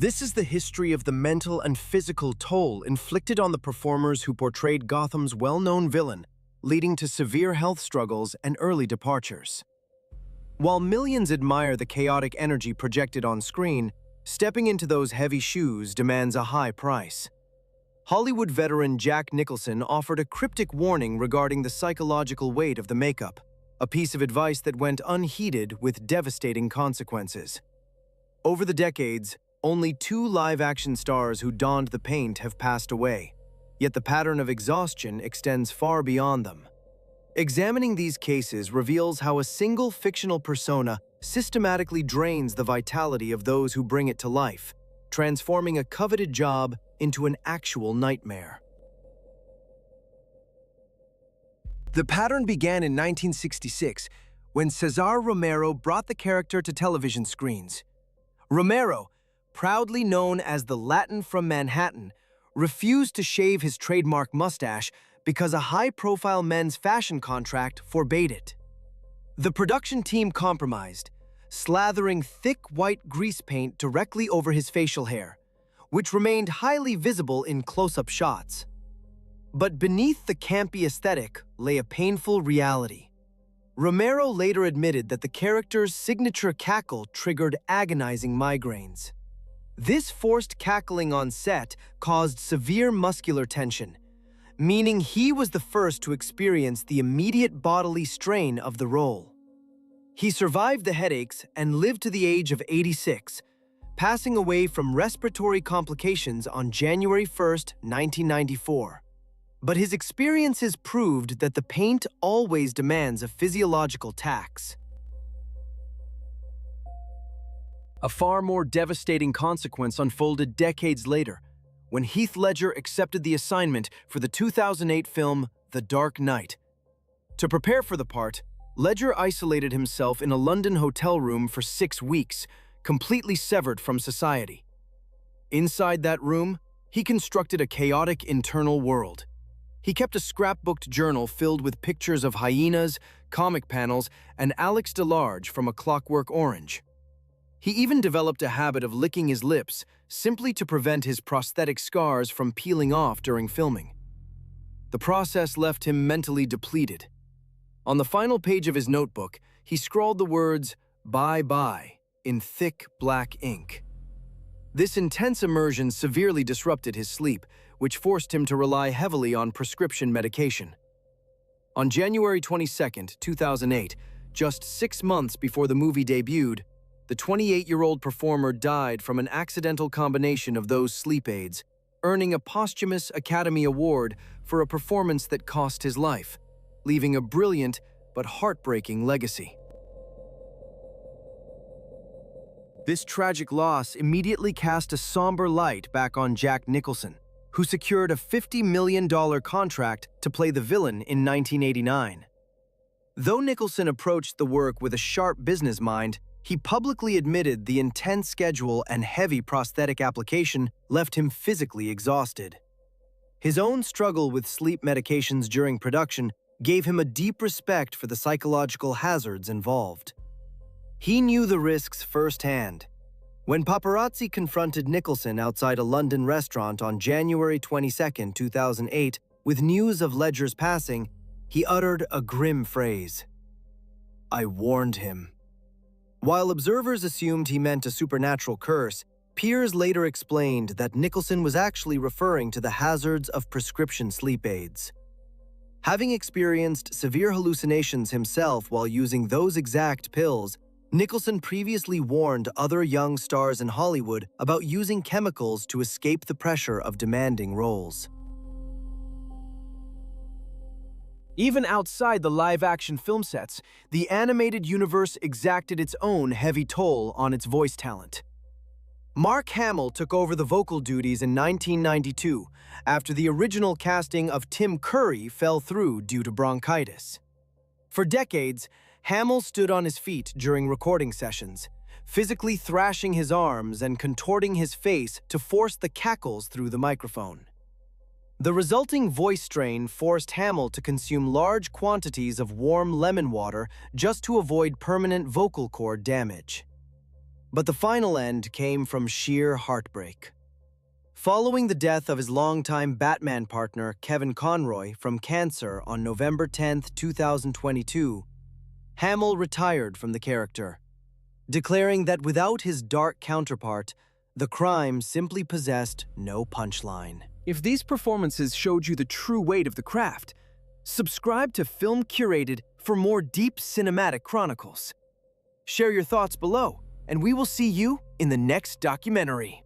This is the history of the mental and physical toll inflicted on the performers who portrayed Gotham's well-known villain, leading to severe health struggles and early departures. While millions admire the chaotic energy projected on screen, stepping into those heavy shoes demands a high price. Hollywood veteran Jack Nicholson offered a cryptic warning regarding the psychological weight of the makeup, a piece of advice that went unheeded with devastating consequences. Over the decades, only 2 live-action stars who donned the paint have passed away, yet the pattern of exhaustion extends far beyond them. Examining these cases reveals how a single fictional persona systematically drains the vitality of those who bring it to life, transforming a coveted job into an actual nightmare. The pattern began in 1966, when Cesar Romero brought the character to television screens. Romero, proudly known as the Latin from Manhattan, refused to shave his trademark mustache because a high-profile men's fashion contract forbade it. The production team compromised, slathering thick white grease paint directly over his facial hair, which remained highly visible in close-up shots. But beneath the campy aesthetic lay a painful reality. Romero later admitted that the character's signature cackle triggered agonizing migraines. This forced cackling on set caused severe muscular tension, meaning he was the first to experience the immediate bodily strain of the role. He survived the headaches and lived to the age of 86, passing away from respiratory complications on January 1, 1994. But his experiences proved that the paint always demands a physiological tax. A far more devastating consequence unfolded decades later, when Heath Ledger accepted the assignment for the 2008 film The Dark Knight. To prepare for the part, Ledger isolated himself in a London hotel room for 6 weeks, completely severed from society. Inside that room, he constructed a chaotic internal world. He kept a scrapbooked journal filled with pictures of hyenas, comic panels, and Alex DeLarge from A Clockwork Orange. He even developed a habit of licking his lips simply to prevent his prosthetic scars from peeling off during filming. The process left him mentally depleted. On the final page of his notebook, he scrawled the words, "Bye-bye," in thick black ink. This intense immersion severely disrupted his sleep, which forced him to rely heavily on prescription medication. On January 22, 2008, just 6 months before the movie debuted, the 28-year-old performer died from an accidental combination of those sleep aids, earning a posthumous Academy Award for a performance that cost his life, leaving a brilliant but heartbreaking legacy. This tragic loss immediately cast a somber light back on Jack Nicholson, who secured a $50 million contract to play the villain in 1989. Though Nicholson approached the work with a sharp business mind, he publicly admitted the intense schedule and heavy prosthetic application left him physically exhausted. His own struggle with sleep medications during production gave him a deep respect for the psychological hazards involved. He knew the risks firsthand. When paparazzi confronted Nicholson outside a London restaurant on January 22, 2008, with news of Ledger's passing, he uttered a grim phrase: "I warned him." While observers assumed he meant a supernatural curse, peers later explained that Nicholson was actually referring to the hazards of prescription sleep aids. Having experienced severe hallucinations himself while using those exact pills, Nicholson previously warned other young stars in Hollywood about using chemicals to escape the pressure of demanding roles. Even outside the live-action film sets, the animated universe exacted its own heavy toll on its voice talent. Mark Hamill took over the vocal duties in 1992 after the original casting of Tim Curry fell through due to bronchitis. For decades, Hamill stood on his feet during recording sessions, physically thrashing his arms and contorting his face to force the cackles through the microphone. The resulting voice strain forced Hamill to consume large quantities of warm lemon water just to avoid permanent vocal cord damage. But the final end came from sheer heartbreak. Following the death of his longtime Batman partner Kevin Conroy from cancer on November 10, 2022, Hamill retired from the character, declaring that without his dark counterpart, the crime simply possessed no punchline. If these performances showed you the true weight of the craft, subscribe to Film Curated for more deep cinematic chronicles. Share your thoughts below, and we will see you in the next documentary.